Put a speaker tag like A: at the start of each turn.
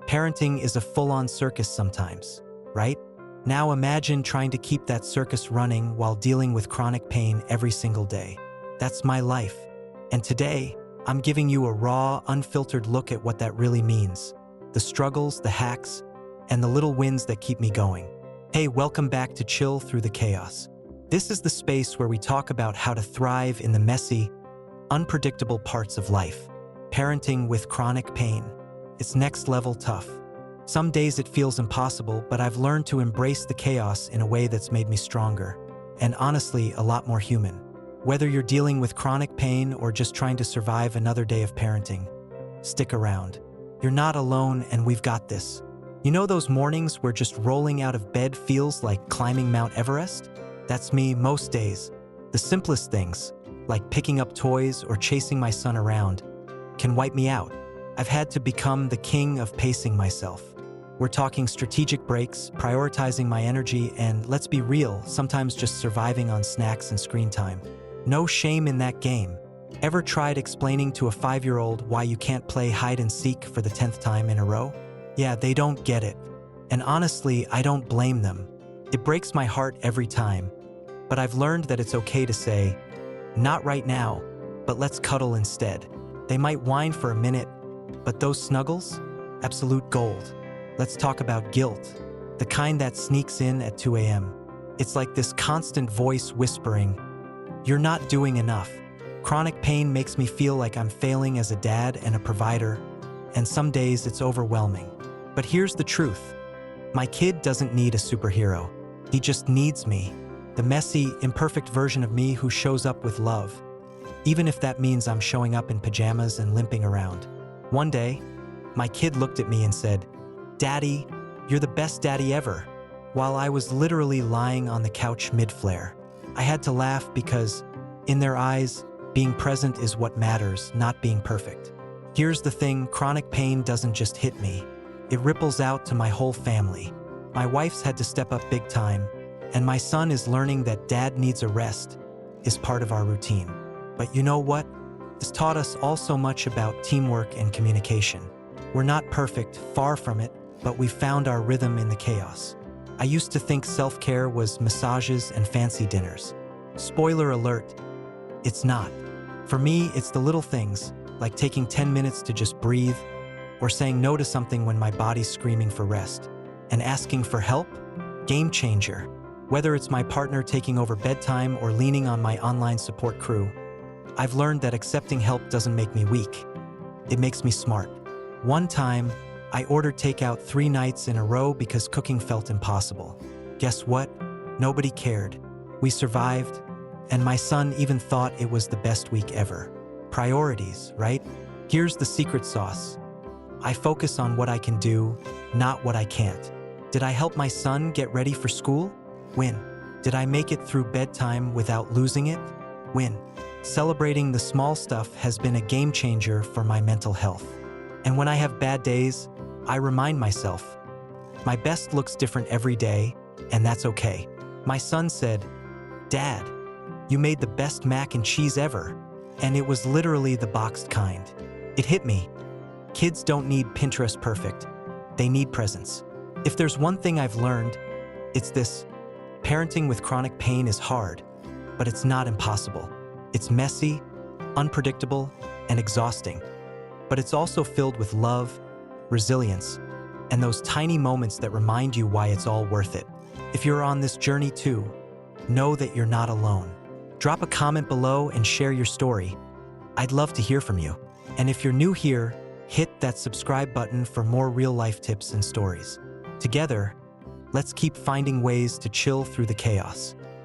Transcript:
A: Parenting is a full-on circus sometimes, right? Now imagine trying to keep that circus running while dealing with chronic pain every single day. That's my life. And today, I'm giving you a raw, unfiltered look at what that really means. The struggles, the hacks, and the little wins that keep me going. Hey, welcome back to Chill Through the Chaos. This is the space where we talk about how to thrive in the messy, unpredictable parts of life. Parenting with chronic pain. It's next level tough. Some days it feels impossible, but I've learned to embrace the chaos in a way that's made me stronger, and honestly, a lot more human. Whether you're dealing with chronic pain or just trying to survive another day of parenting, stick around. You're not alone, and we've got this. You know those mornings where just rolling out of bed feels like climbing Mount Everest? That's me most days. The simplest things, like picking up toys or chasing my son around, can wipe me out. I've had to become the king of pacing myself. We're talking strategic breaks, prioritizing my energy, and let's be real, sometimes just surviving on snacks and screen time. No shame in that game. Ever tried explaining to a 5-year-old why you can't play hide and seek for the 10th time in a row? Yeah, they don't get it. And honestly, I don't blame them. It breaks my heart every time. But I've learned that it's okay to say, not right now, but let's cuddle instead. They might whine for a minute, but those snuggles? Absolute gold. Let's talk about guilt, the kind that sneaks in at 2 a.m. It's like this constant voice whispering, "You're not doing enough." Chronic pain makes me feel like I'm failing as a dad and a provider, and some days it's overwhelming. But here's the truth. My kid doesn't need a superhero. He just needs me, the messy, imperfect version of me who shows up with love, even if that means I'm showing up in pajamas and limping around. One day, my kid looked at me and said, "Daddy, you're the best daddy ever," while I was literally lying on the couch mid-flare. I had to laugh because, in their eyes, being present is what matters, not being perfect. Here's the thing, chronic pain doesn't just hit me. It ripples out to my whole family. My wife's had to step up big time, and my son is learning that dad needs a rest is part of our routine. But you know what? This taught us all so much about teamwork and communication. We're not perfect, far from it, but we found our rhythm in the chaos. I used to think self-care was massages and fancy dinners. Spoiler alert, it's not. For me, it's the little things, like taking 10 minutes to just breathe, or saying no to something when my body's screaming for rest. And asking for help? Game changer. Whether it's my partner taking over bedtime or leaning on my online support crew, I've learned that accepting help doesn't make me weak. It makes me smart. One time, I ordered takeout 3 nights in a row because cooking felt impossible. Guess what? Nobody cared. We survived, and my son even thought it was the best week ever. Priorities, right? Here's the secret sauce. I focus on what I can do, not what I can't. Did I help my son get ready for school? Win. Did I make it through bedtime without losing it? Win. Celebrating the small stuff has been a game changer for my mental health. And when I have bad days, I remind myself, my best looks different every day, and that's okay. My son said, "Dad, you made the best mac and cheese ever." And it was literally the boxed kind. It hit me. Kids don't need Pinterest perfect. They need presence. If there's one thing I've learned, it's this. Parenting with chronic pain is hard, but it's not impossible. It's messy, unpredictable, and exhausting. But it's also filled with love, resilience, and those tiny moments that remind you why it's all worth it. If you're on this journey too, know that you're not alone. Drop a comment below and share your story. I'd love to hear from you. And if you're new here, hit that subscribe button for more real-life tips and stories. Together, let's keep finding ways to chill through the chaos.